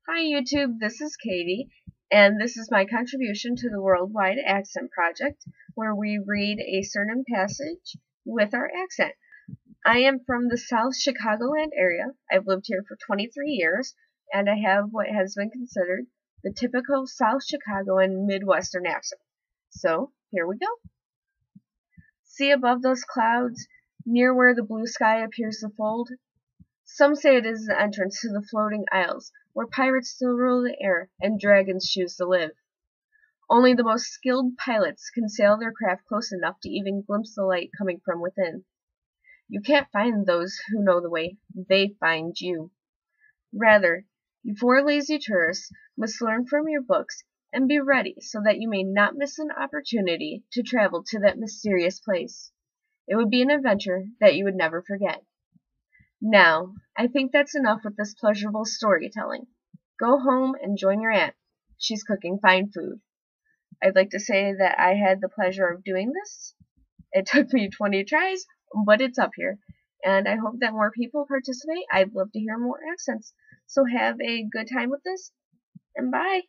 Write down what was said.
Hi YouTube, this is Katie, and this is my contribution to the Worldwide Accent Project, where we read a certain passage with our accent. I am from the South Chicagoland area. I've lived here for 23 years, and I have what has been considered the typical South Chicagoan Midwestern accent. So, here we go. See above those clouds, near where the blue sky appears to fold? Some say it is the entrance to the floating isles, where pirates still rule the air and dragons choose to live. Only the most skilled pilots can sail their craft close enough to even glimpse the light coming from within. You can't find those who know the way, they find you. Rather, you four lazy tourists must learn from your books and be ready so that you may not miss an opportunity to travel to that mysterious place. It would be an adventure that you would never forget. Now, I think that's enough with this pleasurable storytelling. Go home and join your aunt. She's cooking fine food. I'd like to say that I had the pleasure of doing this. It took me 20 tries, but it's up here. And I hope that more people participate. I'd love to hear more accents. So have a good time with this, and bye.